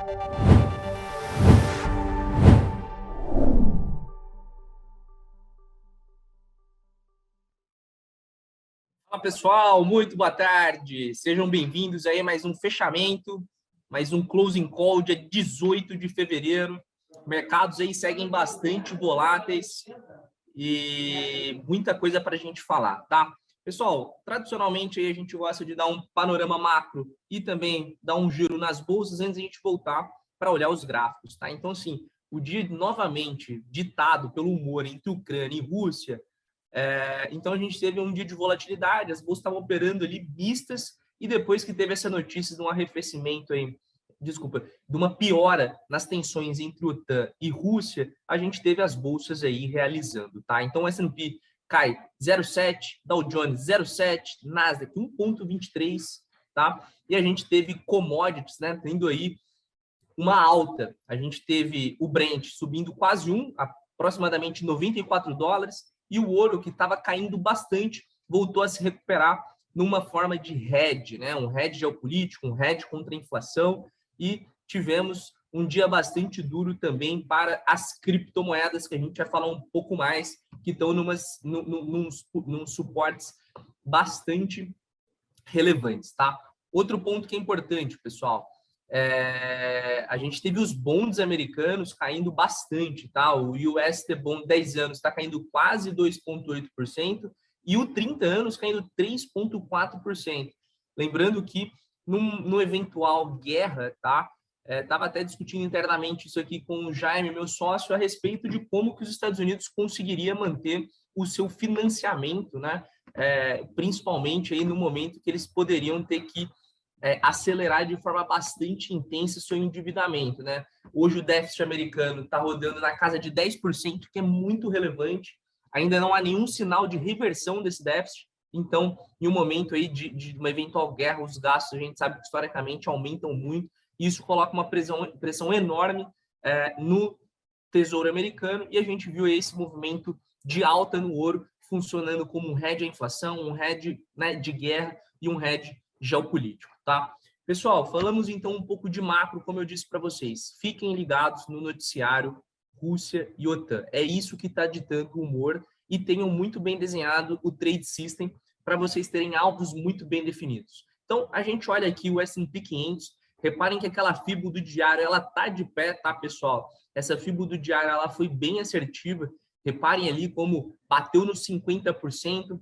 Fala pessoal, muito boa tarde. Sejam bem-vindos aí a mais um fechamento, mais um closing call dia 18 de fevereiro. Mercados aí seguem bastante voláteis e muita coisa para a gente falar, tá? Pessoal, tradicionalmente aí a gente gosta de dar um panorama macro e também dar um giro nas bolsas antes de a gente voltar para olhar os gráficos, tá? Então, assim, o dia novamente ditado pelo humor entre Ucrânia e Rússia. Então a gente teve um dia de volatilidade, as bolsas estavam operando ali mistas, e depois que teve essa notícia de um arrefecimento aí, desculpa, de uma piora nas tensões entre OTAN e Rússia, a gente teve as bolsas aí realizando, tá? Então o S&P cai 0,7, Dow Jones 0,7, Nasdaq 1,23, tá? E a gente teve commodities, né, tendo aí uma alta. A gente teve o Brent subindo quase aproximadamente $94, e o ouro, que estava caindo bastante, voltou a se recuperar numa forma de hedge, né? Um hedge geopolítico, um hedge contra a inflação, e tivemos um dia bastante duro também para as criptomoedas, que a gente vai falar um pouco mais, que estão num suportes bastante relevantes, tá? Outro ponto que é importante, pessoal, a gente teve os bonds americanos caindo bastante, tá? O US T-Bond 10 anos está caindo quase 2,8% e o 30 anos caindo 3,4%. Lembrando que no eventual guerra, tá? Estava até discutindo internamente isso aqui com o Jaime, meu sócio, a respeito de como que os Estados Unidos conseguiria manter o seu financiamento, né? Principalmente aí no momento que eles poderiam ter que acelerar de forma bastante intensa o seu endividamento, né? Hoje o déficit americano está rodando na casa de 10%, que é muito relevante. Ainda não há nenhum sinal de reversão desse déficit. Então, em um momento aí de uma eventual guerra, os gastos, a gente sabe que historicamente aumentam muito. E isso coloca uma pressão enorme no Tesouro Americano, e a gente viu esse movimento de alta no ouro funcionando como um hedge à inflação, um hedge, né, de guerra e um hedge geopolítico, tá? Pessoal, falamos então um pouco de macro, como eu disse para vocês. Fiquem ligados no noticiário Rússia e OTAN. É isso que está ditando o humor, e tenham muito bem desenhado o trade system para vocês terem alvos muito bem definidos. Então, a gente olha aqui o S&P 500, reparem que aquela fibra do diário, ela tá de pé, tá, pessoal? Essa fibra do diário, ela foi bem assertiva. Reparem ali como bateu nos 50%,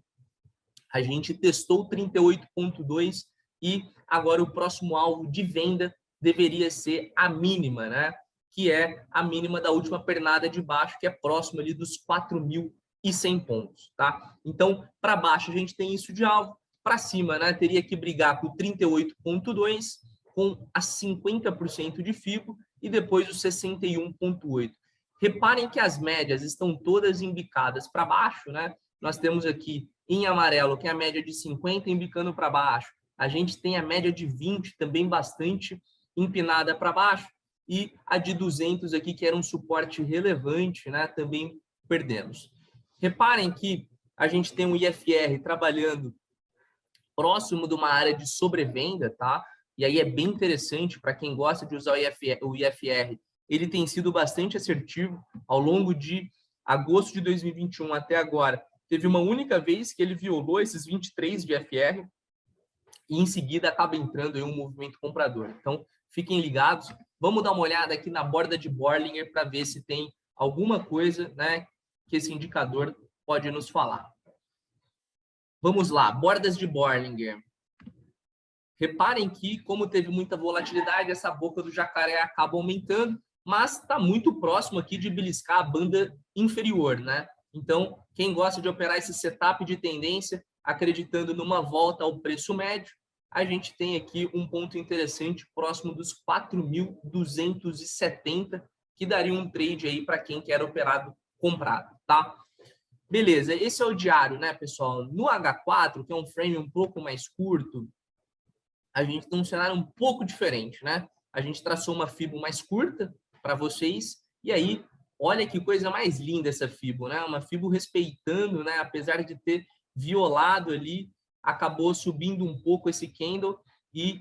a gente testou 38,2 e agora o próximo alvo de venda deveria ser a mínima, né? Que é a mínima da última pernada de baixo, que é próximo ali dos 4.100 pontos, tá? Então, para baixo a gente tem isso de alvo, para cima, né? Teria que brigar por 38,2 com a 50% de FIBO e depois o 61,8. Reparem que as médias estão todas embicadas para baixo, né? Nós temos aqui em amarelo, que é a média de 50 embicando para baixo. A gente tem a média de 20 também bastante empinada para baixo, e a de 200 aqui, que era um suporte relevante, né? Também perdemos. Reparem que a gente tem um IFR trabalhando próximo de uma área de sobrevenda, tá? E aí é bem interessante para quem gosta de usar o IFR. Ele tem sido bastante assertivo ao longo de agosto de 2021 até agora. Teve uma única vez que ele violou esses 23 de IFR e em seguida acaba entrando em um movimento comprador. Então, fiquem ligados. Vamos dar uma olhada aqui na borda de Bollinger para ver se tem alguma coisa, né, que esse indicador pode nos falar. Vamos lá, bordas de Bollinger. Reparem que, como teve muita volatilidade, essa boca do jacaré acaba aumentando, mas está muito próximo aqui de beliscar a banda inferior, né? Então, quem gosta de operar esse setup de tendência, acreditando numa volta ao preço médio, a gente tem aqui um ponto interessante próximo dos 4.270, que daria um trade aí para quem quer operado comprado, tá? Beleza, esse é o diário, né, pessoal? No H4, que é um frame um pouco mais curto, a gente tem um cenário um pouco diferente, né? A gente traçou uma fibra mais curta para vocês, e aí, olha que coisa mais linda essa fibra, né? Uma fibra respeitando, né? Apesar de ter violado ali, acabou subindo um pouco esse candle e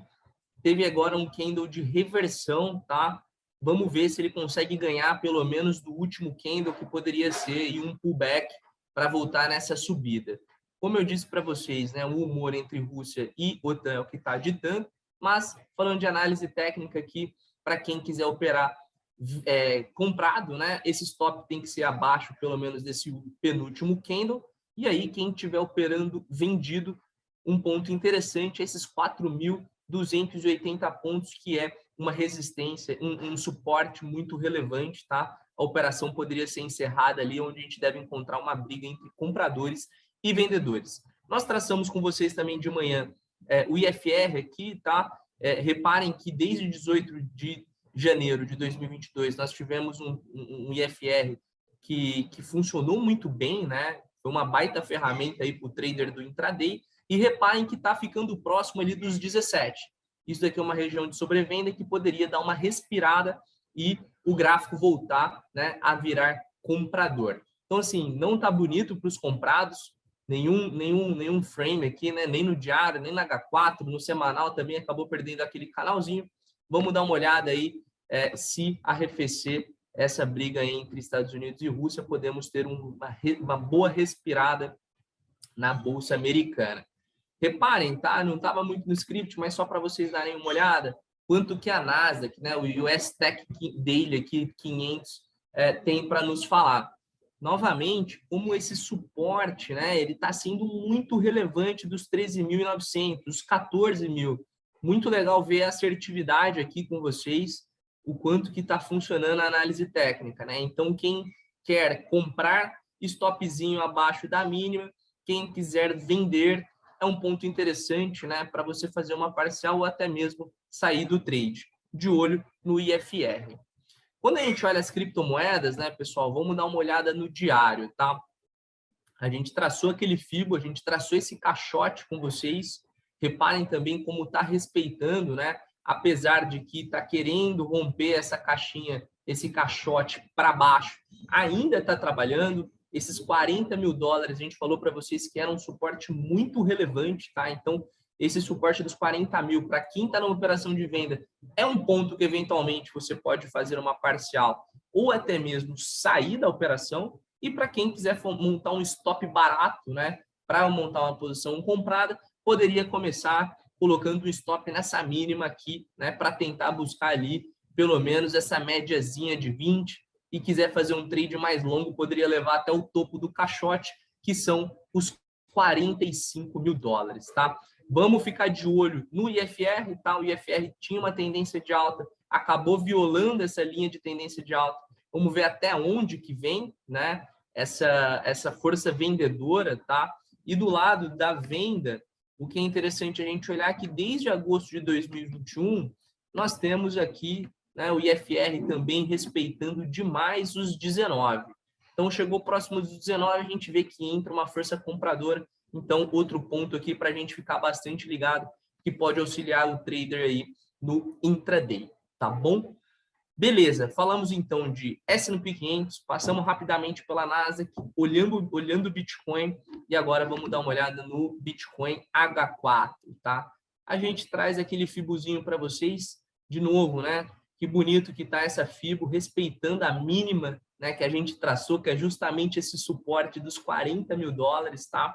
teve agora um candle de reversão, tá? Vamos ver se ele consegue ganhar pelo menos do último candle, que poderia ser um pullback para voltar nessa subida. Como eu disse para vocês, né, o humor entre Rússia e OTAN é o que está ditando, mas falando de análise técnica aqui, para quem quiser operar comprado, né, esse stop tem que ser abaixo pelo menos desse penúltimo candle, e aí quem estiver operando vendido, um ponto interessante é esses 4.280 pontos, que é uma resistência, um suporte muito relevante, tá? A operação poderia ser encerrada ali, onde a gente deve encontrar uma briga entre compradores e vendedores. Nós traçamos com vocês também de manhã o IFR aqui, tá? Reparem que desde 18 de janeiro de 2022 nós tivemos um IFR que funcionou muito bem, né? Foi uma baita ferramenta aí para o trader do intraday, e reparem que está ficando próximo ali dos 17. Isso daqui é uma região de sobrevenda que poderia dar uma respirada e o gráfico voltar, né, a virar comprador. Então, assim, não está bonito para os comprados, nenhum frame aqui, né, nem no diário, nem na H4, no semanal também acabou perdendo aquele canalzinho. Vamos dar uma olhada aí se arrefecer essa briga entre Estados Unidos e Rússia, podemos ter uma boa respirada na Bolsa Americana. Reparem, tá? Não estava muito no script, mas só para vocês darem uma olhada, quanto que a Nasdaq, né, o US Tech Daily aqui, 500, tem para nos falar. Novamente, como esse suporte, né, ele está sendo muito relevante dos 13.900, dos 14.000. Muito legal ver a assertividade aqui com vocês, o quanto que está funcionando a análise técnica, né? Então, quem quer comprar, stopzinho abaixo da mínima, quem quiser vender, é um ponto interessante, né, para você fazer uma parcial ou até mesmo sair do trade. De olho no IFR. Quando a gente olha as criptomoedas, né, pessoal, vamos dar uma olhada no diário, tá? A gente traçou aquele FIBO, a gente traçou esse caixote com vocês. Reparem também como está respeitando, né? Apesar de que está querendo romper essa caixinha, esse caixote para baixo, ainda está trabalhando. Esses 40 mil dólares, a gente falou para vocês que era um suporte muito relevante, tá? Então, esse suporte dos 40 mil, para quem está numa operação de venda, é um ponto que eventualmente você pode fazer uma parcial ou até mesmo sair da operação. E para quem quiser montar um stop barato, né, para montar uma posição comprada, poderia começar colocando um stop nessa mínima aqui, né, para tentar buscar ali pelo menos essa médiazinha de 20, e quiser fazer um trade mais longo, poderia levar até o topo do caixote, que são os 45 mil dólares, tá? Vamos ficar de olho no IFR, tá? O IFR tinha uma tendência de alta, acabou violando essa linha de tendência de alta. Vamos ver até onde que vem, né, essa força vendedora, tá? E do lado da venda, o que é interessante a gente olhar que desde agosto de 2021, nós temos aqui, né, o IFR também respeitando demais os 19. Então, chegou próximo dos 19, a gente vê que entra uma força compradora. Então, outro ponto aqui para a gente ficar bastante ligado, que pode auxiliar o trader aí no intraday, tá bom? Beleza, falamos então de S&P 500, passamos rapidamente pela Nasdaq, olhando o Bitcoin, e agora vamos dar uma olhada no Bitcoin H4, tá? A gente traz aquele fibozinho para vocês, de novo, né? Que bonito que tá essa fibo, respeitando a mínima, né, que a gente traçou, que é justamente esse suporte dos 40 mil dólares, tá?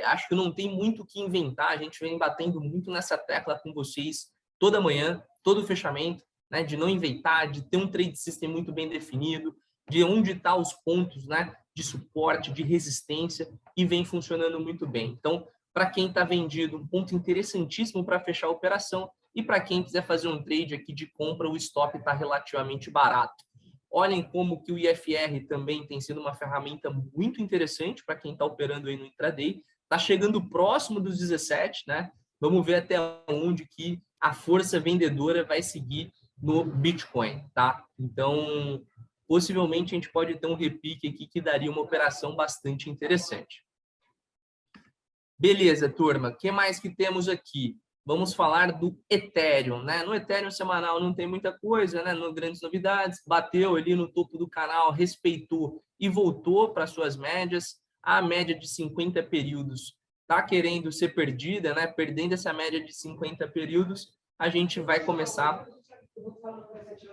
Acho que não tem muito o que inventar, a gente vem batendo muito nessa tecla com vocês toda manhã, todo fechamento, né, de não inventar, de ter um trade system muito bem definido, de onde estão os pontos, né, de suporte, de resistência, e vem funcionando muito bem. Então, para quem está vendido, um ponto interessantíssimo para fechar a operação, e para quem quiser fazer um trade aqui de compra, o stop está relativamente barato. Olhem como que o IFR também tem sido uma ferramenta muito interessante para quem está operando aí no intraday. Está chegando próximo dos 17, né? Vamos ver até onde que a força vendedora vai seguir no Bitcoin, tá? Então, possivelmente a gente pode ter um repique aqui que daria uma operação bastante interessante. Beleza, turma. O que mais que temos aqui? Vamos falar do Ethereum, né? No Ethereum semanal não tem muita coisa, né? Não grandes novidades. Bateu ali no topo do canal, respeitou e voltou para suas médias. A média de 50 períodos está querendo ser perdida, né? Perdendo essa média de 50 períodos, a gente vai começar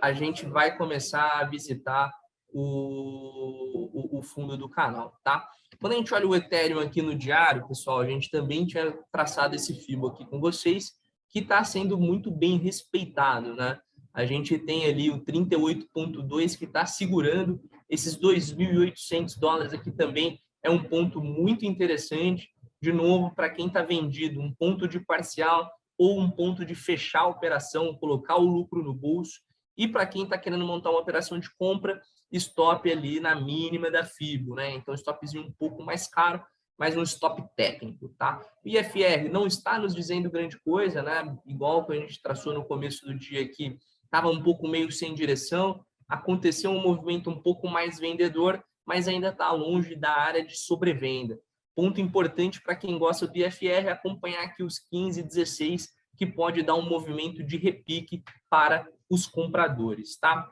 a visitar o fundo do canal, tá? Quando a gente olha o Ethereum aqui no diário, pessoal, a gente também tinha traçado esse FIBO aqui com vocês, que está sendo muito bem respeitado, né? A gente tem ali o 38,2 que está segurando esses $2.800 aqui também, é um ponto muito interessante. De novo, para quem está vendido, um ponto de parcial ou um ponto de fechar a operação, colocar o lucro no bolso. E para quem está querendo montar uma operação de compra, stop ali na mínima da FIBO, né? Então, stopzinho um pouco mais caro, mas um stop técnico, tá? O IFR não está nos dizendo grande coisa, né? Igual que a gente traçou no começo do dia aqui, estava um pouco meio sem direção, aconteceu um movimento um pouco mais vendedor, mas ainda está longe da área de sobrevenda. Ponto importante para quem gosta do IFR é acompanhar aqui os 15 e 16, que pode dar um movimento de repique para os compradores, tá?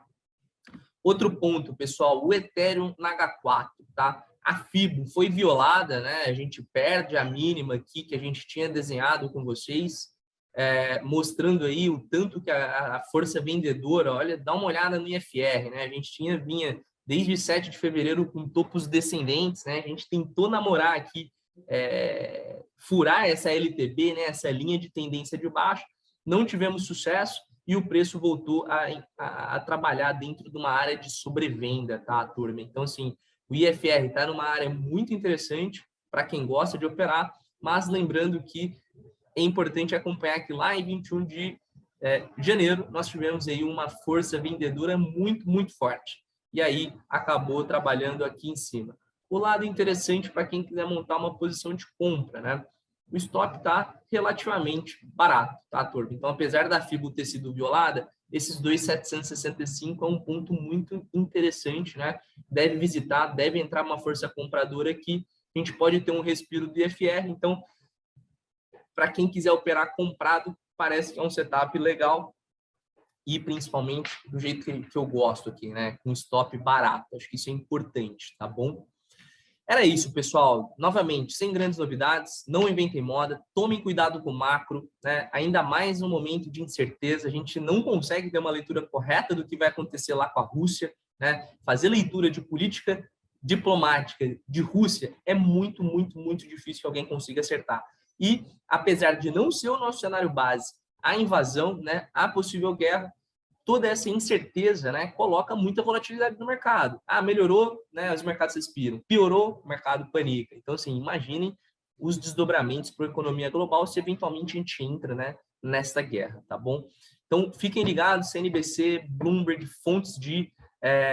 Outro ponto, pessoal, o Ethereum na H4, tá? A FIBO foi violada, né? A gente perde a mínima aqui que a gente tinha desenhado com vocês, mostrando aí o tanto que a força vendedora, olha, dá uma olhada no IFR, né? A gente vinha desde 7 de fevereiro com topos descendentes, né? A gente tentou namorar aqui, furar essa LTB, né? Essa linha de tendência de baixo, não tivemos sucesso e o preço voltou a trabalhar dentro de uma área de sobrevenda, tá, turma? Então, assim, o IFR está numa área muito interessante para quem gosta de operar, mas lembrando que é importante acompanhar que lá em 21 de janeiro nós tivemos aí uma força vendedora muito, muito forte. E aí acabou trabalhando aqui em cima. O lado interessante para quem quiser montar uma posição de compra, né? O stop está relativamente barato, tá, turma? Então, apesar da FIBO ter sido violada, esses 2.765 é um ponto muito interessante, né? Deve visitar, deve entrar uma força compradora aqui. A gente pode ter um respiro do IFR. Então, para quem quiser operar comprado, parece que é um setup legal e principalmente do jeito que eu gosto aqui, né? Com stop barato. Acho que isso é importante, tá bom? Era isso, pessoal. Novamente, sem grandes novidades, não inventem moda, tomem cuidado com o macro, né? Ainda mais no momento de incerteza, a gente não consegue ter uma leitura correta do que vai acontecer lá com a Rússia, né? Fazer leitura de política diplomática de Rússia é muito, muito, muito difícil que alguém consiga acertar. E, apesar de não ser o nosso cenário base, a invasão, né? A possível guerra, toda essa incerteza, né, coloca muita volatilidade no mercado. Ah, melhorou, né, os mercados respiram. Piorou, o mercado panica. Então, assim, imaginem os desdobramentos para a economia global se eventualmente a gente entra, né, nessa guerra, tá bom? Então, fiquem ligados, CNBC, Bloomberg, fontes de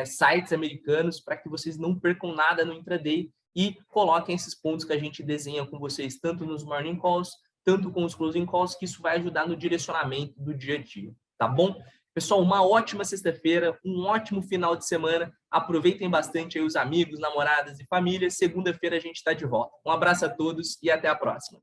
sites americanos, para que vocês não percam nada no intraday e coloquem esses pontos que a gente desenha com vocês, tanto nos morning calls, tanto com os closing calls, que isso vai ajudar no direcionamento do dia a dia, tá bom? Pessoal, uma ótima sexta-feira, um ótimo final de semana. Aproveitem bastante aí os amigos, namoradas e famílias. Segunda-feira a gente está de volta. Um abraço a todos e até a próxima.